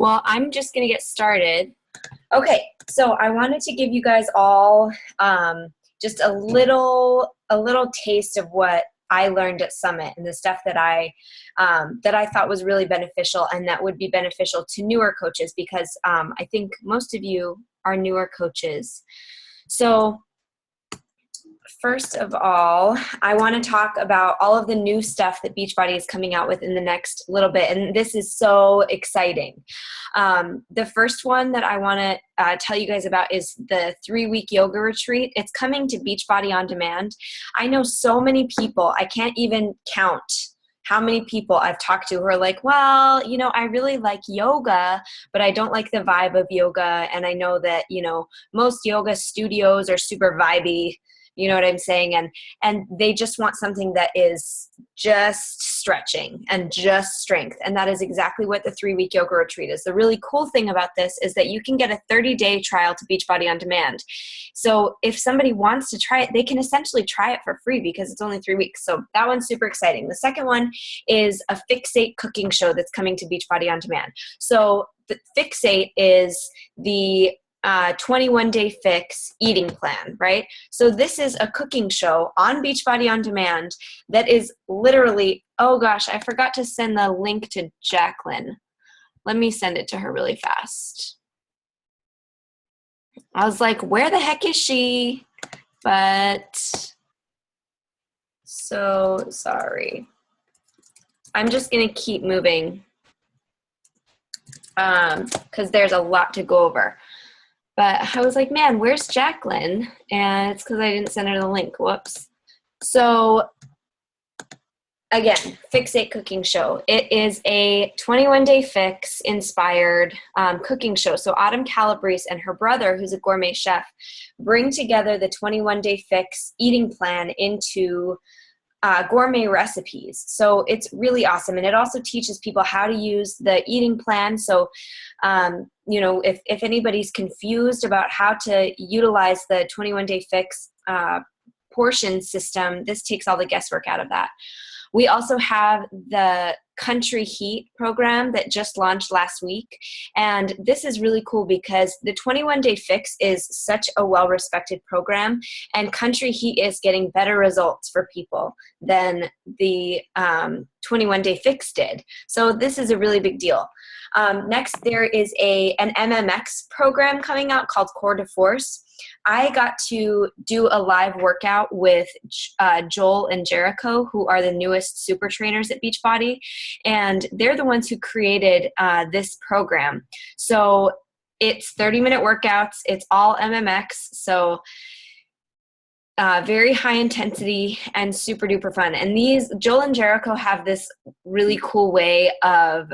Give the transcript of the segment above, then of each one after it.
Well, I'm just going to get started. Okay, so I wanted to give you guys all just a little taste of what I learned at Summit and the stuff that I thought was really beneficial and that would be beneficial to newer coaches because I think most of you are newer coaches. So first of all, I want to talk about all of the new stuff that Beachbody is coming out with in the next little bit, and this is so exciting. The first one that I want to tell you guys about is the 3-week yoga retreat. It's coming to Beachbody On Demand. I know so many people, I can't even count how many people I've talked to who are like, well, I really like yoga, but I don't like the vibe of yoga, and I know that, most yoga studios are super vibey. You know what I'm saying? And they just want something that is just stretching and just strength. And that is exactly what the 3-week yoga retreat is. The really cool thing about this is that you can get a 30-day trial to Beachbody On Demand. So if somebody wants to try it, they can essentially try it for free because it's only 3 weeks. So that one's super exciting. The second one is a Fixate cooking show that's coming to Beachbody On Demand. So the Fixate is the 21-day fix eating plan, right? So this is a cooking show on Beachbody On Demand that is literally, oh gosh, I forgot to send the link to Jacqueline. Let me send it to her really fast. I was like, where the heck is she? But so sorry. I'm just going to keep moving because there's a lot to go over. But I was like, man, where's Jacqueline? And it's because I didn't send her the link. Whoops. So again, Fixate Cooking Show. It is a 21-day fix inspired cooking show. So Autumn Calabrese and her brother, who's a gourmet chef, bring together the 21-day fix eating plan into gourmet recipes. So it's really awesome. And it also teaches people how to use the eating plan. So, if anybody's confused about how to utilize the 21-day fix portion system, this takes all the guesswork out of that. We also have the Country Heat program that just launched last week. And this is really cool because the 21-day fix is such a well-respected program, and Country Heat is getting better results for people than the 21-day fix did. So this is a really big deal. Next, there is an MMX program coming out called Core de Force. I got to do a live workout with Joel and Jericho, who are the newest super trainers at Beachbody, and they're the ones who created this program. So it's 30-minute workouts. It's all MMX, so very high intensity and super duper fun. And Joel and Jericho have this really cool way of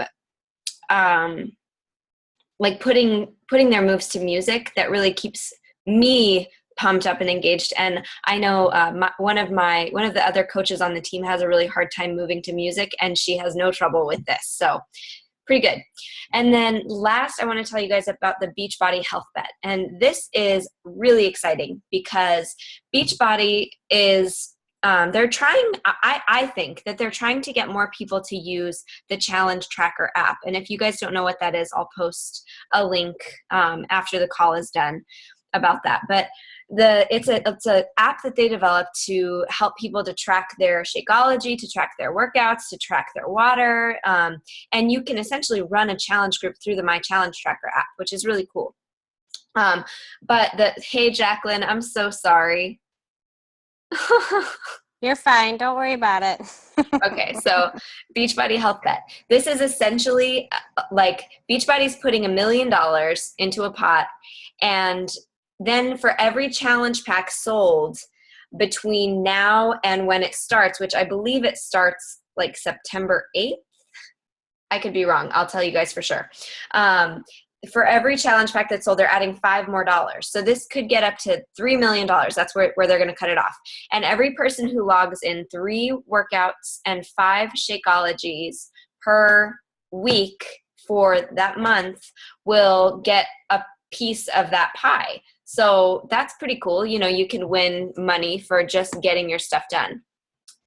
putting their moves to music that really keeps me pumped up and engaged. And I know one of the other coaches on the team has a really hard time moving to music, and she has no trouble with this. So pretty good. And then last, I want to tell you guys about the Beachbody Health Bet. And this is really exciting because Beachbody is I think that they're trying to get more people to use the Challenge Tracker app. And if you guys don't know what that is, I'll post a link after the call is done about that. But it's an app that they developed to help people to track their Shakeology, to track their workouts, to track their water, and you can essentially run a challenge group through the My Challenge Tracker app, which is really cool. Hey Jacqueline, I'm so sorry. You're fine. Don't worry about it. Okay, so Beachbody Health Bet. This is essentially like Beachbody's putting $1 million into a pot, and then for every challenge pack sold between now and when it starts, which I believe it starts like September 8th. I could be wrong. I'll tell you guys for sure. For every challenge pack that's sold, they're adding $5 more. So this could get up to $3 million. That's where they're going to cut it off. And every person who logs in 3 workouts and 5 Shakeologies per week for that month will get a piece of that pie. So that's pretty cool. You can win money for just getting your stuff done.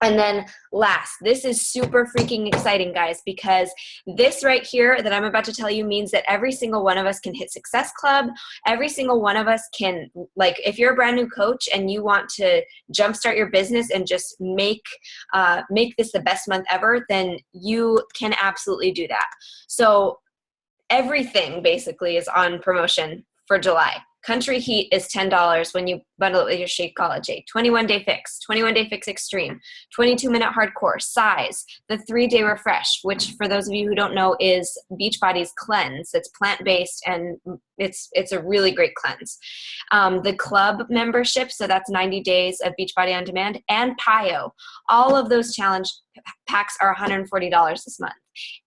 And then last, this is super freaking exciting, guys, because this right here that I'm about to tell you means that every single one of us can hit Success Club. Every single one of us can, like, if you're a brand new coach and you want to jumpstart your business and just make this the best month ever, then you can absolutely do that. So everything basically is on promotion for July. Country Heat is $10 when you bundle it with your Shakeology. 21-day fix, 21-day fix extreme, 22-minute hardcore, size, the 3-day refresh, which for those of you who don't know is Beachbody's cleanse. It's plant-based and it's a really great cleanse. The club membership, so that's 90 days of Beachbody On Demand, and PIO. All of those challenge packs are $140 this month.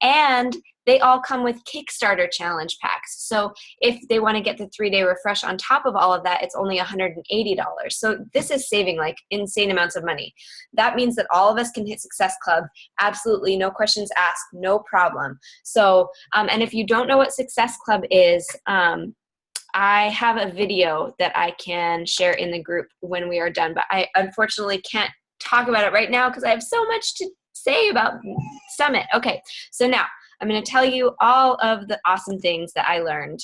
And they all come with Kickstarter challenge packs. So if they want to get the 3-day refresh on top of all of that, it's only $180. So this is saving like insane amounts of money. That means that all of us can hit Success Club. Absolutely, no questions asked, no problem. So, and if you don't know what Success Club is, I have a video that I can share in the group when we are done, but I unfortunately can't talk about it right now because I have so much to say about Summit. Okay, so now I'm going to tell you all of the awesome things that I learned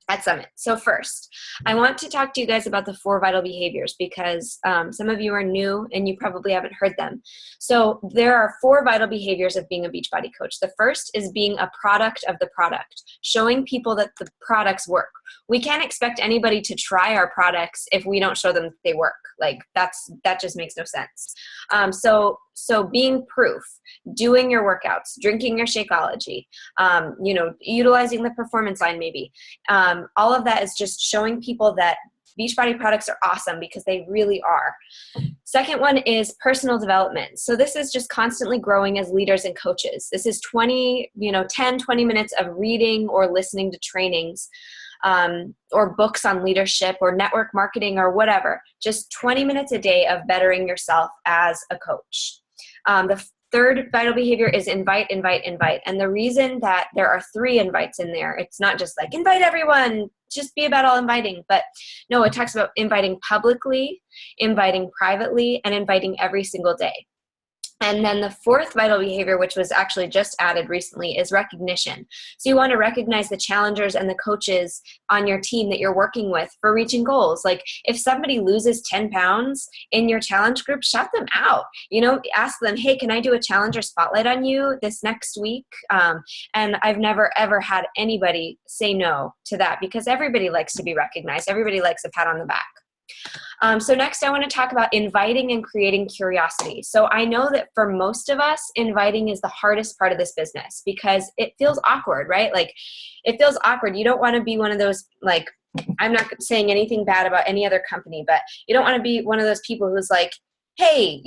at Summit. So first, I want to talk to you guys about the 4 vital behaviors because some of you are new and you probably haven't heard them. So there are 4 vital behaviors of being a Beachbody coach. The first is being a product of the product, showing people that the products work. We can't expect anybody to try our products if we don't show them that they work. Like that just makes no sense. So being proof, doing your workouts, drinking your Shakeology, utilizing the performance line maybe. All of that is just showing people that Beachbody products are awesome because they really are. Second one is personal development. So this is just constantly growing as leaders and coaches. This is 10, 20 minutes of reading or listening to trainings or books on leadership or network marketing or whatever. Just 20 minutes a day of bettering yourself as a coach. The third vital behavior is invite. And the reason that there are 3 invites in there, it's not just like invite everyone, just be about all inviting. But no, it talks about inviting publicly, inviting privately, and inviting every single day. And then the 4th vital behavior, which was actually just added recently, is recognition. So you want to recognize the challengers and the coaches on your team that you're working with for reaching goals. Like if somebody loses 10 pounds in your challenge group, shout them out. Ask them, hey, can I do a challenger spotlight on you this next week? And I've never, ever had anybody say no to that because everybody likes to be recognized. Everybody likes a pat on the back. So next I want to talk about inviting and creating curiosity. So I know that for most of us, inviting is the hardest part of this business because it feels awkward, right? Like it feels awkward. You don't want to be one of those, like, I'm not saying anything bad about any other company, but you don't want to be one of those people who's like, hey,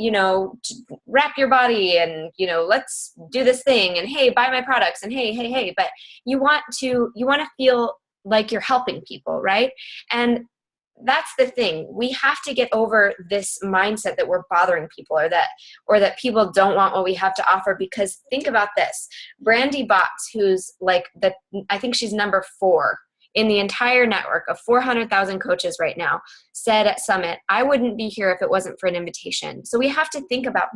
wrap your body and, let's do this thing and hey, buy my products and hey, but you want to feel like you're helping people, right? And that's the thing. We have to get over this mindset that we're bothering people or that people don't want what we have to offer, because think about this. Brandy Botts, who's like I think she's number 4 in the entire network of 400,000 coaches right now, said at Summit, I wouldn't be here if it wasn't for an invitation. So we have to think about,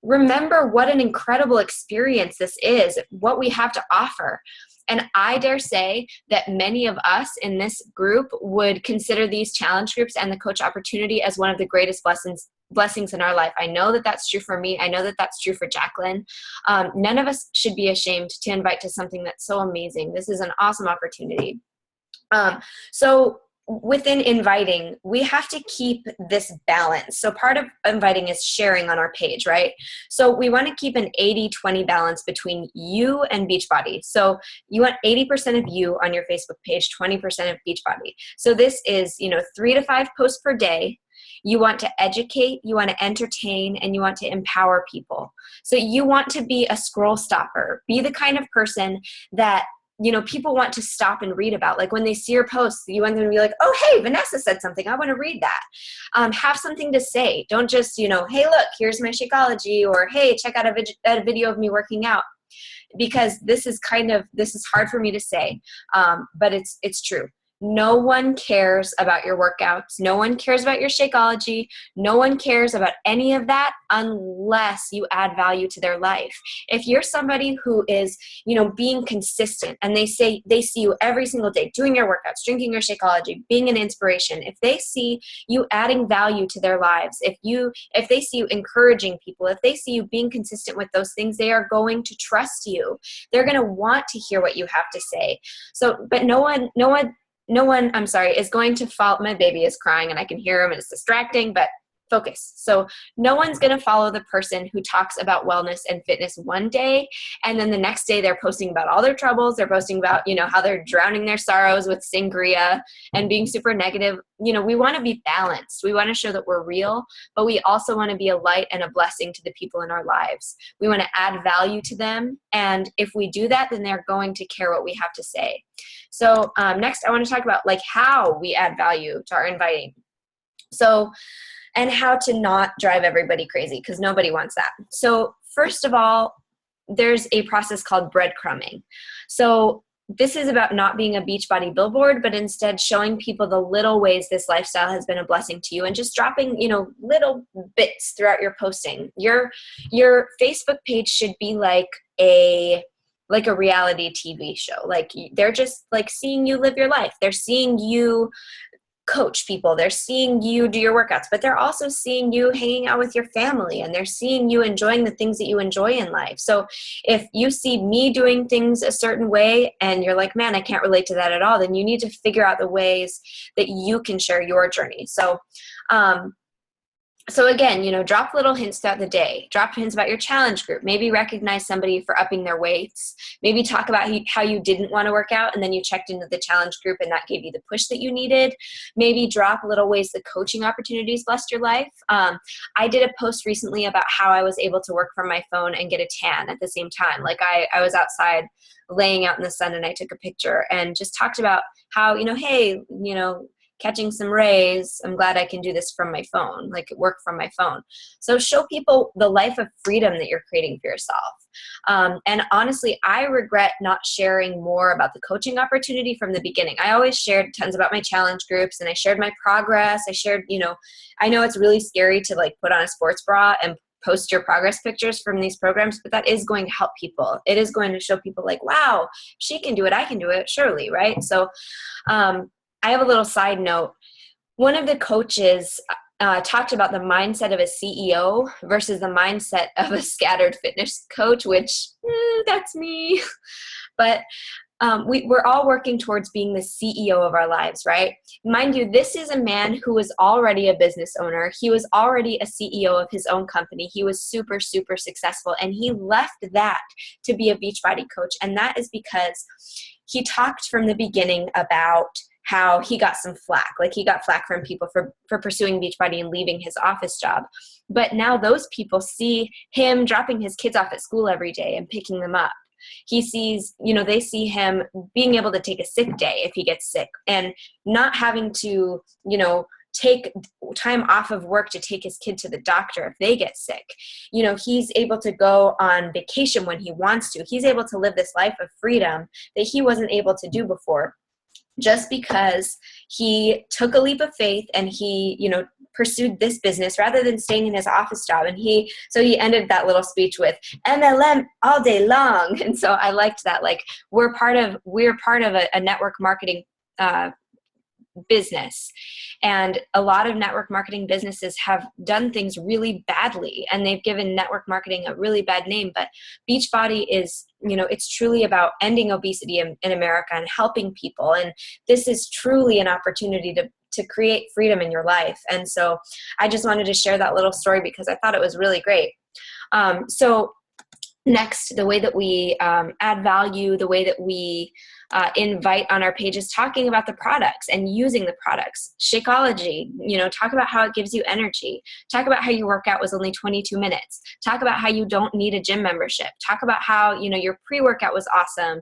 remember what an incredible experience this is, what we have to offer. And I dare say that many of us in this group would consider these challenge groups and the coach opportunity as one of the greatest blessings in our life. I know that that's true for me. I know that that's true for Jacqueline. None of us should be ashamed to invite to something that's so amazing. This is an awesome opportunity. So within inviting, we have to keep this balance. So part of inviting is sharing on our page, right? So we want to keep an 80-20 balance between you and Beachbody. So you want 80% of you on your Facebook page, 20% of Beachbody. So this is, 3 to 5 posts per day. You want to educate, you want to entertain, and you want to empower people. So you want to be a scroll stopper. Be the kind of person that people want to stop and read about. Like when they see your posts, you want them to be like, oh, hey, Vanessa said something. I want to read that. Have something to say. Don't just, hey, look, here's my Shakeology, or hey, check out a video of me working out. Because this is hard for me to say, but it's true. no one cares about your workouts. No one cares about your Shakeology. No one cares about any of that unless you add value to their life. If you're somebody who is, being consistent, and they say they see you every single day doing your workouts, drinking your Shakeology, being an inspiration, if they see you adding value to their lives, if they see you encouraging people, if they see you being consistent with those things, they are going to trust you. They're going to want to hear what you have to say. So, but no one, I'm sorry, is going to follow. My baby is crying and I can hear him and it's distracting, but focus. So no one's going to follow the person who talks about wellness and fitness one day, and then the next day they're posting about all their troubles. They're posting about, how they're drowning their sorrows with sangria and being super negative. We want to be balanced. We want to show that we're real, but we also want to be a light and a blessing to the people in our lives. We want to add value to them. And if we do that, then they're going to care what we have to say. So next I want to talk about how we add value to our inviting. So, and how to not drive everybody crazy, because nobody wants that. So first of all, there's a process called breadcrumbing. So this is about not being a Beachbody billboard, but instead showing people the little ways this lifestyle has been a blessing to you, and just dropping, little bits throughout your posting. Your Facebook page should be like a reality TV show. They're just seeing you live your life. They're seeing you coach people. They're seeing you do your workouts, but they're also seeing you hanging out with your family, and they're seeing you enjoying the things that you enjoy in life. So if you see me doing things a certain way and you're like, man, I can't relate to that at all, then you need to figure out the ways that you can share your journey. So again, drop little hints throughout the day. Drop hints about your challenge group. Maybe recognize somebody for upping their weights. Maybe talk about how you didn't want to work out and then you checked into the challenge group and that gave you the push that you needed. Maybe drop little ways that coaching opportunities blessed your life. I did a post recently about how I was able to work from my phone and get a tan at the same time. I was outside laying out in the sun and I took a picture and just talked about how, hey, catching some rays, I'm glad I can do this from my phone, work from my phone. So show people the life of freedom that you're creating for yourself. And honestly, I regret not sharing more about the coaching opportunity from the beginning. I always shared tons about my challenge groups, and I shared my progress. I shared, I know it's really scary to put on a sports bra and post your progress pictures from these programs, but that is going to help people. It is going to show people wow, she can do it, I can do it, surely, right? So, I have a little side note. One of the coaches talked about the mindset of a CEO versus the mindset of a scattered fitness coach, which that's me. But we're all working towards being the CEO of our lives, right? Mind you, this is a man who was already a business owner. He was already a CEO of his own company. He was super, super successful, and he left that to be a Beachbody coach. And that is because he talked from the beginning about how he got some flack. He got flack from people for pursuing Beachbody and leaving his office job. But now those people see him dropping his kids off at school every day and picking them up. He sees, they see him being able to take a sick day if he gets sick, and not having to, take time off of work to take his kid to the doctor if they get sick. He's able to go on vacation when he wants to. He's able to live this life of freedom that he wasn't able to do before, just because he took a leap of faith and he, pursued this business rather than staying in his office job. And he ended that little speech with MLM all day long. And so I liked that. We're part of a network marketing business. And a lot of network marketing businesses have done things really badly, and they've given network marketing a really bad name. But Beachbody is, it's truly about ending obesity in America and helping people. And this is truly an opportunity to create freedom in your life. And so I just wanted to share that little story because I thought it was really great. So next, the way that we add value, the way that we invite on our page is talking about the products and using the products. Shakeology, talk about how it gives you energy. Talk about how your workout was only 22 minutes. Talk about how you don't need a gym membership. Talk about how, your pre-workout was awesome.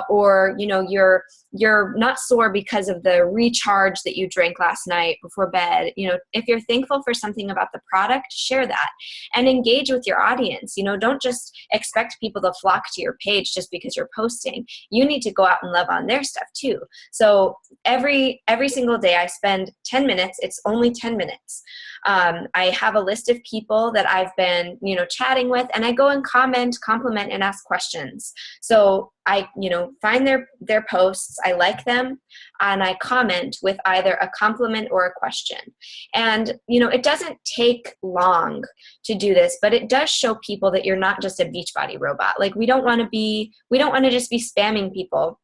or you're not sore because of the recharge that you drank last night before bed. If you're thankful for something about the product, share that and engage with your audience. Don't just expect people to flock to your page just because you're posting. You need to go out and love on their stuff too. So every single day I spend 10 minutes. It's only 10 minutes. I have a list of people that I've been, chatting with, and I go and comment, compliment, and ask questions. So I, find their posts, I like them, and I comment with either a compliment or a question. And, it doesn't take long to do this, but it does show people that you're not just a Beachbody robot. Like, we don't want to just be spamming people.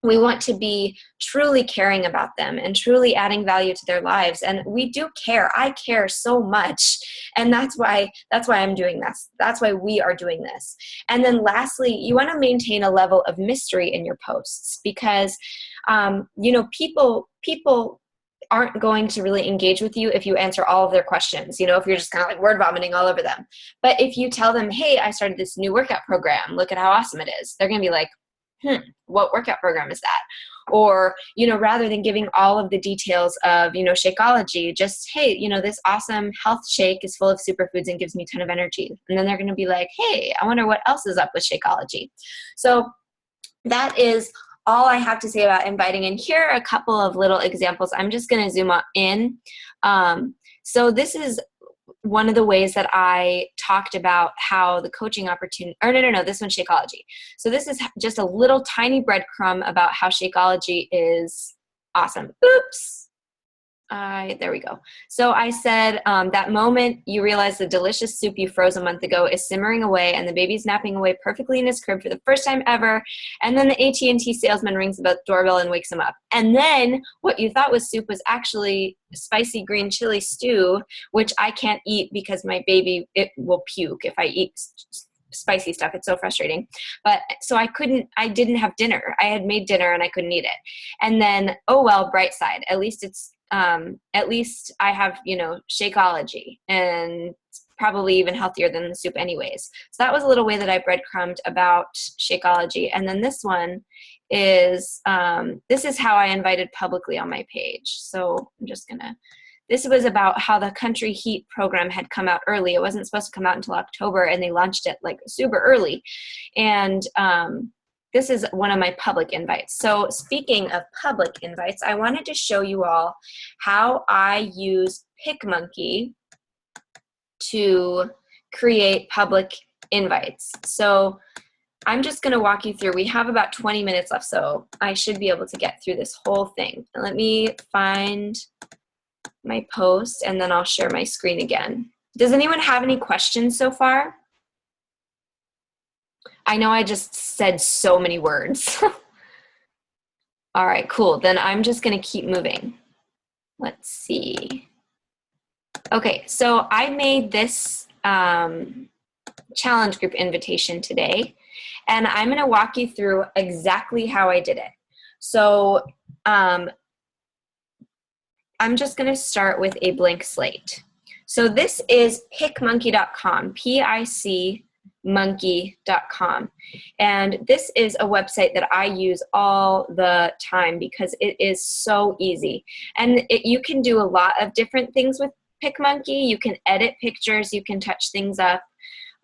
We want to be truly caring about them and truly adding value to their lives. And we do care. I care so much. And that's why I'm doing this. That's why we are doing this. And then lastly, you want to maintain a level of mystery in your posts because, people aren't going to really engage with you if you answer all of their questions, if you're just kind of like word vomiting all over them. But if you tell them, hey, I started this new workout program, look at how awesome it is, they're going to be like, what workout program is that? Or, rather than giving all of the details of, Shakeology, just, hey, this awesome health shake is full of superfoods and gives me a ton of energy. And then they're going to be like, hey, I wonder what else is up with Shakeology. So that is all I have to say about inviting. And here are a couple of little examples. I'm just going to zoom in. So this is one of the ways that I talked about how the coaching opportunity, or no, this one's Shakeology. So this is just a little tiny breadcrumb about how Shakeology is awesome. Oops. There we go. So I said that moment you realize the delicious soup you froze a month ago is simmering away and the baby's napping away perfectly in his crib for the first time ever. And then the AT&T salesman rings the doorbell and wakes him up. And then what you thought was soup was actually spicy green chili stew, which I can't eat because my baby, it will puke if I eat spicy stuff. It's so frustrating. But so I didn't have dinner. I had made dinner and I couldn't eat it. And then, oh well, bright side, at least I have, Shakeology, and it's probably even healthier than the soup anyways. So that was a little way that I breadcrumbed about Shakeology. And then this one is, this is how I invited publicly on my page. So this was about how the Country Heat program had come out early. It wasn't supposed to come out until October, and they launched it like super early. And, this is one of my public invites. So speaking of public invites, I wanted to show you all how I use PicMonkey to create public invites. So I'm just going to walk you through. We have about 20 minutes left, so I should be able to get through this whole thing. Let me find my post, and then I'll share my screen again. Does anyone have any questions so far? I know I just said so many words. All right, cool. Then I'm just going to keep moving. Let's see. Okay, so I made this challenge group invitation today, and I'm going to walk you through exactly how I did it. So I'm just going to start with a blank slate. So this is PicMonkey.com, PicMonkey.com. And this is a website that I use all the time because it is so easy. And you can do a lot of different things with PicMonkey. You can edit pictures, you can touch things up,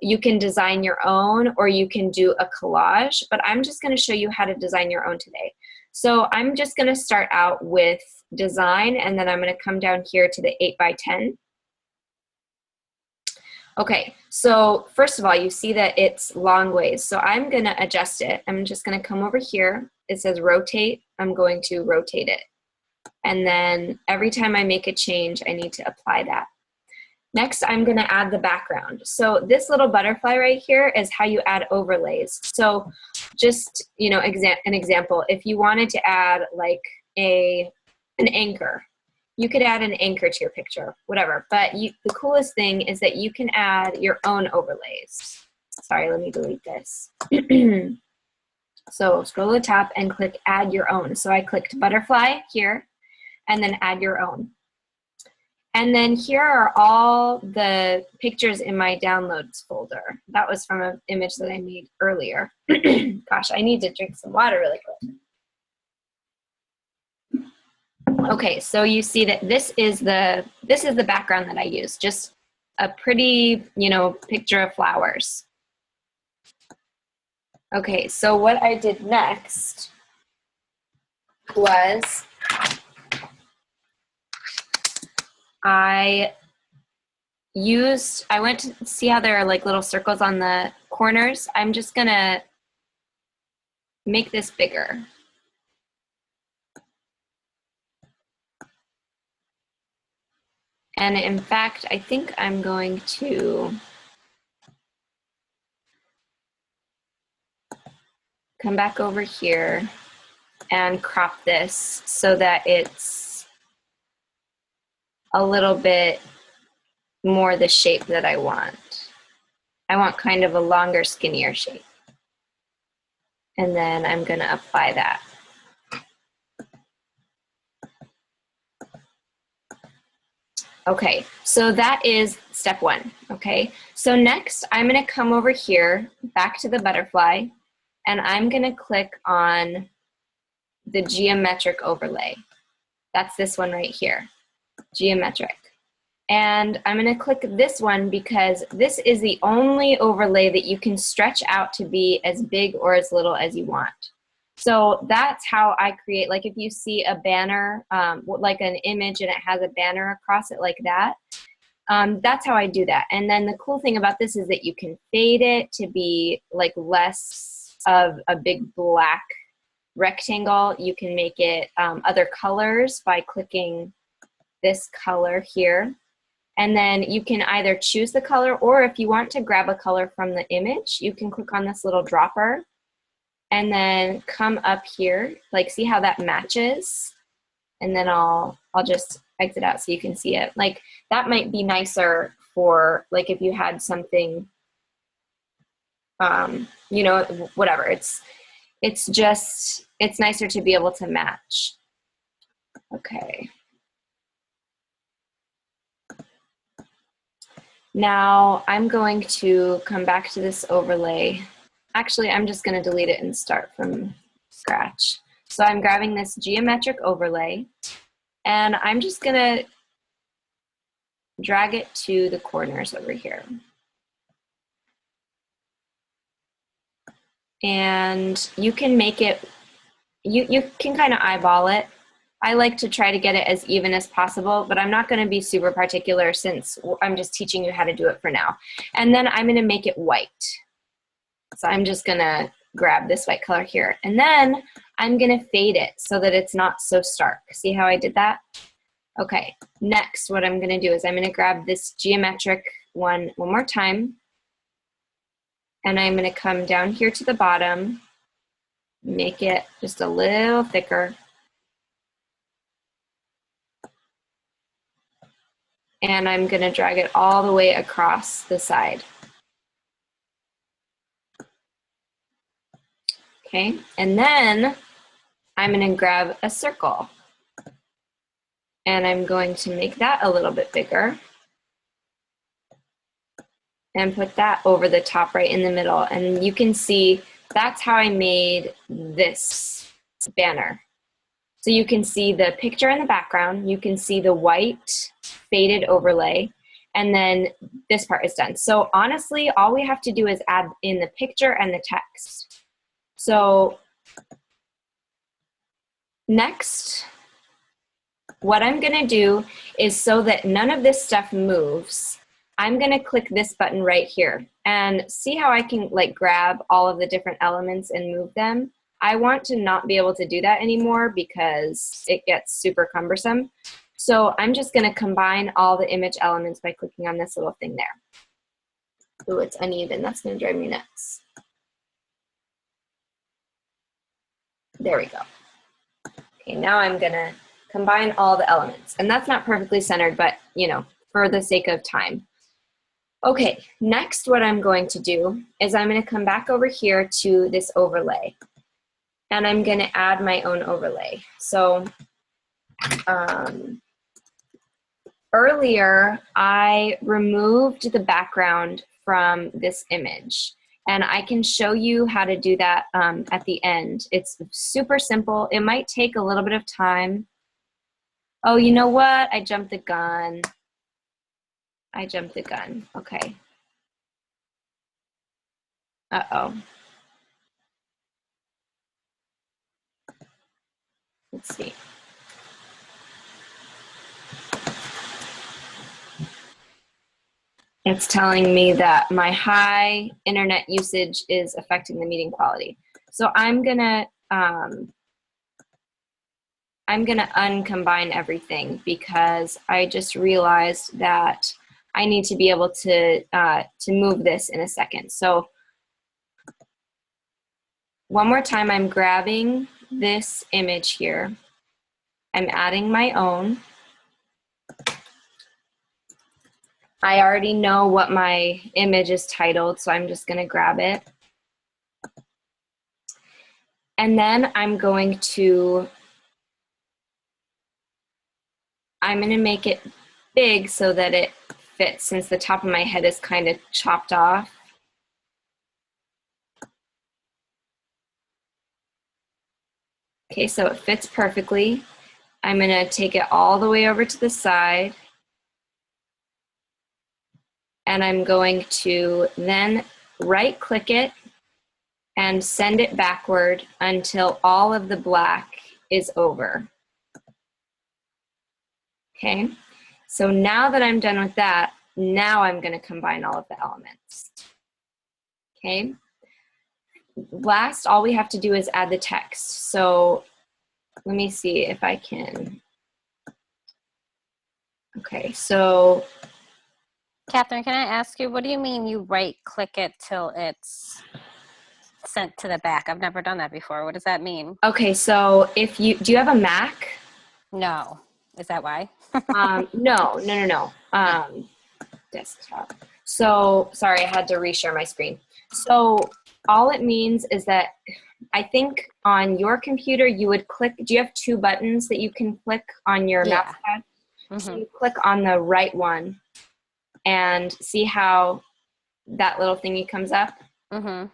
you can design your own, or you can do a collage. But I'm just going to show you how to design your own today. So I'm just going to start out with design, and then I'm going to come down here to the 8x10. Okay, so first of all, you see that it's long ways. So I'm going to adjust it. I'm just going to come over here. It says rotate. I'm going to rotate it. And then every time I make a change, I need to apply that. Next, I'm going to add the background. So this little butterfly right here is how you add overlays. So just, an example, if you wanted to add like an anchor, you could add an anchor to your picture, whatever. But the coolest thing is that you can add your own overlays. Sorry, let me delete this. So scroll to the top and click add your own. So I clicked butterfly here and then add your own. And then here are all the pictures in my downloads folder. That was from an image that I made earlier. Gosh, I need to drink some water really quick. Okay, so you see that this is the background that I use, just a pretty, picture of flowers. Okay, so what I did next was I went to see how there are like little circles on the corners. I'm just gonna make this bigger. And in fact, I think I'm going to come back over here and crop this so that it's a little bit more the shape that I want. I want kind of a longer, skinnier shape. And then I'm gonna apply that. Okay, so that is step one, okay? So next, I'm gonna come over here, back to the butterfly, and I'm gonna click on the geometric overlay. That's this one right here, geometric. And I'm gonna click this one because this is the only overlay that you can stretch out to be as big or as little as you want. So that's how I create, like if you see a banner, like an image and it has a banner across it like that, that's how I do that. And then the cool thing about this is that you can fade it to be like less of a big black rectangle. You can make it other colors by clicking this color here. And then you can either choose the color, or if you want to grab a color from the image, you can click on this little dropper and then come up here, like see how that matches? And then I'll just exit out so you can see it. Like that might be nicer for like if you had something, whatever. It's nicer to be able to match. Okay. Now I'm going to come back to this overlay. Actually, I'm just going to delete it and start from scratch. So I'm grabbing this geometric overlay, and I'm just going to drag it to the corners over here. And you can make it, you can kind of eyeball it. I like to try to get it as even as possible, but I'm not going to be super particular since I'm just teaching you how to do it for now. And then I'm going to make it white. So I'm just going to grab this white color here. And then I'm going to fade it so that it's not so stark. See how I did that? Okay, next what I'm going to do is I'm going to grab this geometric one more time. And I'm going to come down here to the bottom, make it just a little thicker. And I'm going to drag it all the way across the side. Okay, and then I'm going to grab a circle. And I'm going to make that a little bit bigger. And put that over the top right in the middle. And you can see that's how I made this banner. So you can see the picture in the background, you can see the white faded overlay, and then this part is done. So honestly, all we have to do is add in the picture and the text. So next, what I'm gonna do is so that none of this stuff moves, I'm gonna click this button right here and see how I can like grab all of the different elements and move them. I want to not be able to do that anymore because it gets super cumbersome. So I'm just gonna combine all the image elements by clicking on this little thing there. Ooh, it's uneven, that's gonna drive me nuts. There we go. Okay, now I'm gonna combine all the elements. And that's not perfectly centered, but for the sake of time. Okay, next what I'm going to do is I'm gonna come back over here to this overlay. And I'm gonna add my own overlay. So earlier I removed the background from this image, and I can show you how to do that at the end. It's super simple. It might take a little bit of time. Oh, you know what? I jumped the gun. Okay. Uh-oh. Let's see. It's telling me that my high internet usage is affecting the meeting quality. So I'm gonna uncombine everything because I just realized that I need to be able to move this in a second. So one more time, I'm grabbing this image here. I'm adding my own. I already know what my image is titled, so I'm just gonna grab it. And then I'm gonna make it big so that it fits, since the top of my head is kind of chopped off. Okay, so it fits perfectly. I'm gonna take it all the way over to the side, and I'm going to then right-click it and send it backward until all of the black is over. Okay, so now that I'm done with that, now I'm gonna combine all of the elements. Okay, last, all we have to do is add the text. So let me see if I can. Okay, so. Catherine, can I ask you, what do you mean you right-click it till it's sent to the back? I've never done that before. What does that mean? Okay, so do you have a Mac? No. Is that why? No. Desktop. So, sorry, I had to reshare my screen. So all it means is that I think on your computer you would click, do you have two buttons that you can click on your mouse pad? Mm-hmm. So you click on the right one and see how that little thingy comes up? Mm-hmm.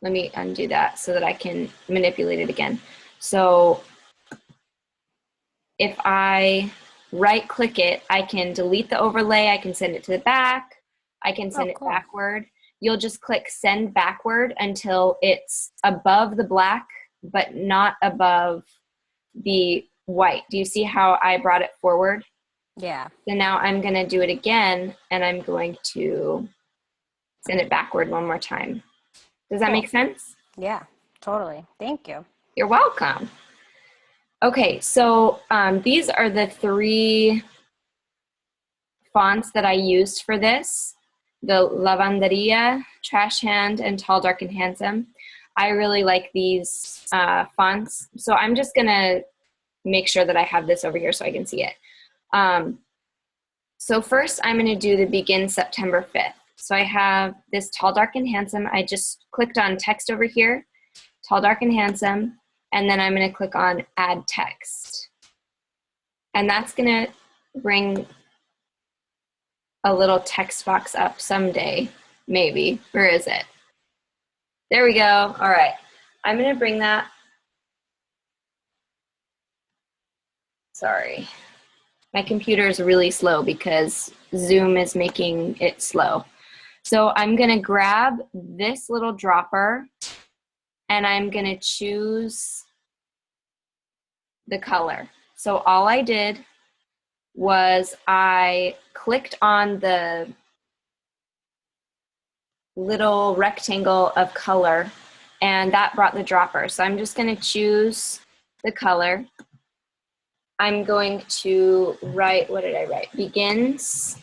Let me undo that so that I can manipulate it again. So if I right-click it, I can delete the overlay, I can send it to the back, I can send it backward. You'll just click send backward until it's above the black, but not above the white. Do you see how I brought it forward? Yeah. So now I'm gonna do it again, and I'm going to send it backward one more time. Does that make sense? Yeah, totally. Thank you. You're welcome. Okay, so these are the three fonts that I used for this: the Lavanderia, Trash Hand, and Tall, Dark, and Handsome. I really like these fonts, so I'm just gonna make sure that I have this over here so I can see it. So first I'm gonna do the begin September 5th. So I have this Tall, Dark, and Handsome. I just clicked on text over here, Tall, Dark, and Handsome, and then I'm gonna click on add text. And that's gonna bring a little text box up someday, maybe. Where is it? There we go. All right. I'm going to bring that. Sorry. My computer is really slow because Zoom is making it slow. So I'm going to grab this little dropper and I'm going to choose the color. So all I did was I clicked on the little rectangle of color, and that brought the dropper. So I'm just going to choose the color. I'm going to write, what did I write? Begins.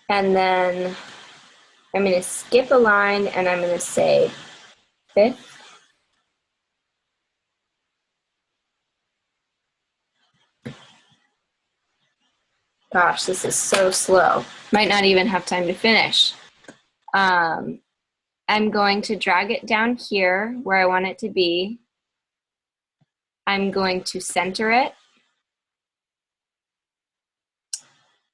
And then I'm going to skip a line and I'm going to say 5th. Gosh, this is so slow. Might not even have time to finish. I'm going to drag it down here where I want it to be. I'm going to center it.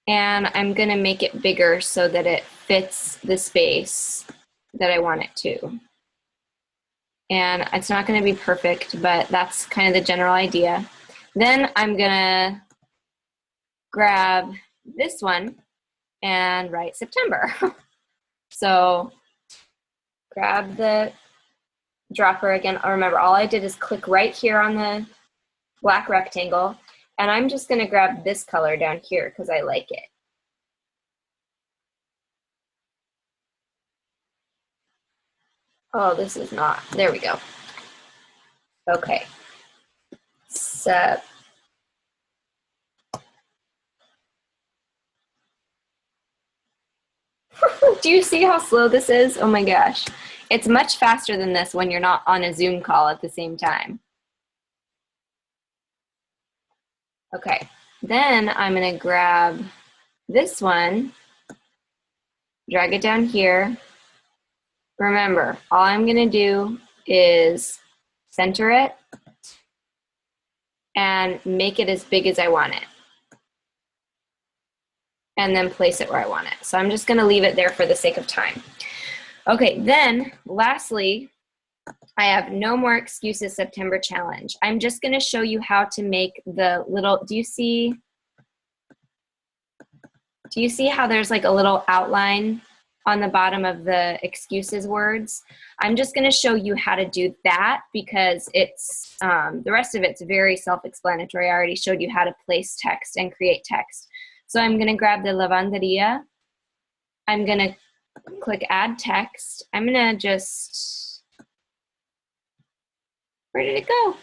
And I'm going to make it bigger so that it fits the space that I want it to. And it's not going to be perfect, but that's kind of the general idea. Then I'm going to grab this one and write September. So grab the dropper again. Remember, all I did is click right here on the black rectangle, and I'm just going to grab this color down here because I like it. Oh, this is not. There we go. Okay. So do you see how slow this is? Oh my gosh. It's much faster than this when you're not on a Zoom call at the same time. Okay, then I'm gonna grab this one, drag it down here. Remember, all I'm gonna do is center it and make it as big as I want it. And then place it where I want it. So I'm just gonna leave it there for the sake of time. Okay, then lastly, I have no more excuses September challenge. I'm just gonna show you how to make the little, do you see how there's like a little outline on the bottom of the excuses words? I'm just gonna show you how to do that because it's, the rest of it's very self-explanatory. I already showed you how to place text and create text. So I'm gonna grab the lavanderia. I'm gonna click add text. I'm gonna just, where did it go?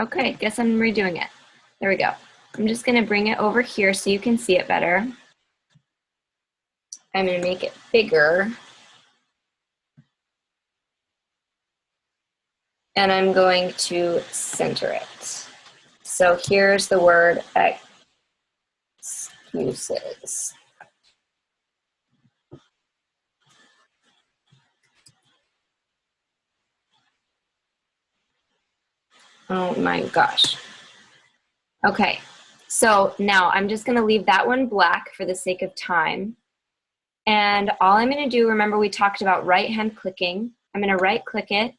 Okay, guess I'm redoing it. There we go. I'm just gonna bring it over here so you can see it better. I'm gonna make it bigger. And I'm going to center it. So here's the word excuses. Oh my gosh. Okay, so now I'm just gonna leave that one black for the sake of time. And all I'm gonna do, remember we talked about right-hand clicking. I'm gonna right-click it.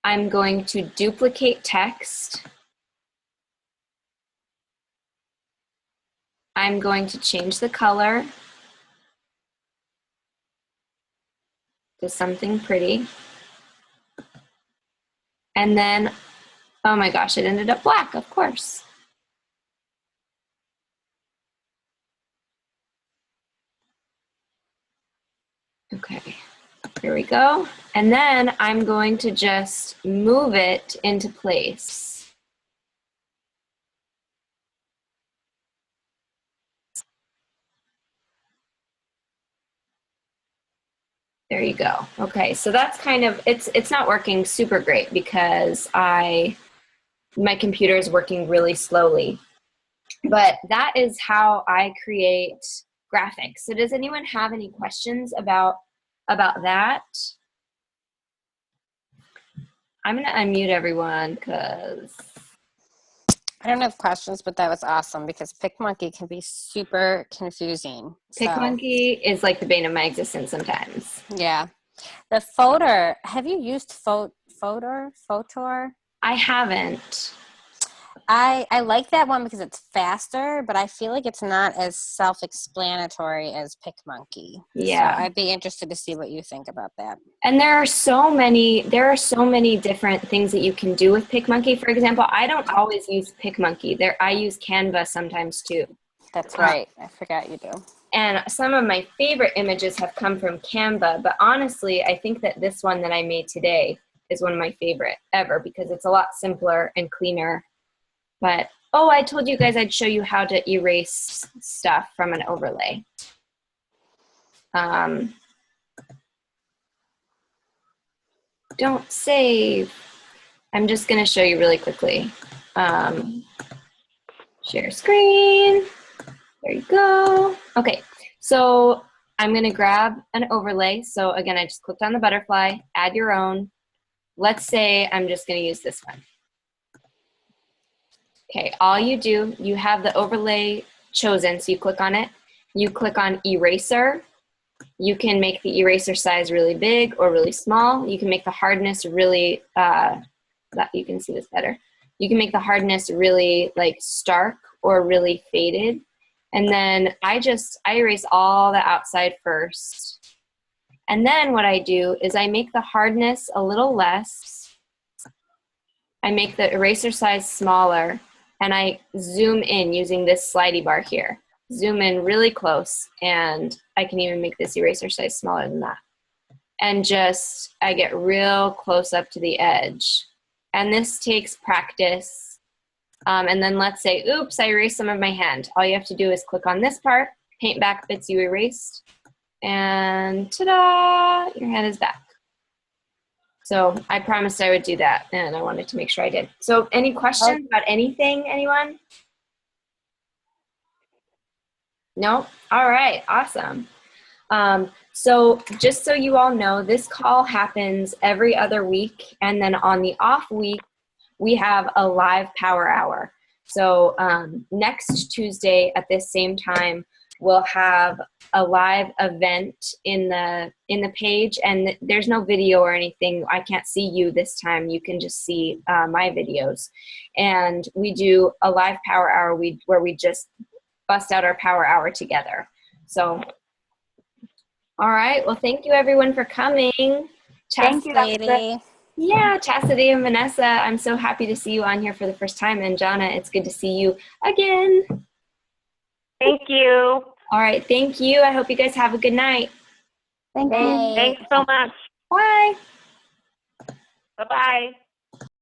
I'm going to duplicate text. I'm going to change the color to something pretty. And then, oh my gosh, it ended up black, of course. Okay, here we go. And then I'm going to just move it into place. There you go. Okay, so that's kind of, it's not working super great because my computer is working really slowly. But that is how I create graphics. So does anyone have any questions about that? I'm gonna unmute everyone because I don't have questions, but that was awesome because PicMonkey can be super confusing. PicMonkey is like the bane of my existence sometimes. Yeah. The Photor, have you used Photor? I haven't. I like that one because it's faster, but I feel like it's not as self-explanatory as PicMonkey. Yeah. So I'd be interested to see what you think about that. And there are so many different things that you can do with PicMonkey. For example, I don't always use PicMonkey. I use Canva sometimes too. That's right. I forgot you do. And some of my favorite images have come from Canva, but honestly, I think that this one that I made today is one of my favorite ever because it's a lot simpler and cleaner. But, oh, I told you guys I'd show you how to erase stuff from an overlay. Don't save. I'm just going to show you really quickly. Share screen. There you go. Okay, so I'm gonna grab an overlay. So again, I just clicked on the butterfly, add your own. Let's say I'm just gonna use this one. Okay, all you do, you have the overlay chosen, so you click on it. You click on eraser. You can make the eraser size really big or really small. You can make the hardness really, you can see this better. You can make the hardness really like stark or really faded. And then I erase all the outside first. And then what I do is I make the hardness a little less. I make the eraser size smaller, and I zoom in using this slidey bar here. Zoom in really close, and I can even make this eraser size smaller than that. And just, I get real close up to the edge. And this takes practice. And then let's say, oops, I erased some of my hand. All you have to do is click on this part, paint back bits you erased, and ta-da, your hand is back. So I promised I would do that, and I wanted to make sure I did. So any questions about anything, anyone? No? All right, awesome. So just so you all know, this call happens every other week, and then on the off week, we have a live power hour. So next Tuesday at this same time, we'll have a live event in the page, and there's no video or anything. I can't see you this time. You can just see my videos. And we do a live power hour where we just bust out our power hour together. So, all right. Well, thank you everyone for coming. Thank you, Lady. Yeah, Chastity and Vanessa, I'm so happy to see you on here for the first time. And Jana, it's good to see you again. Thank you. All right, thank you. I hope you guys have a good night. Thank you. Thanks so much. Bye. Bye-bye.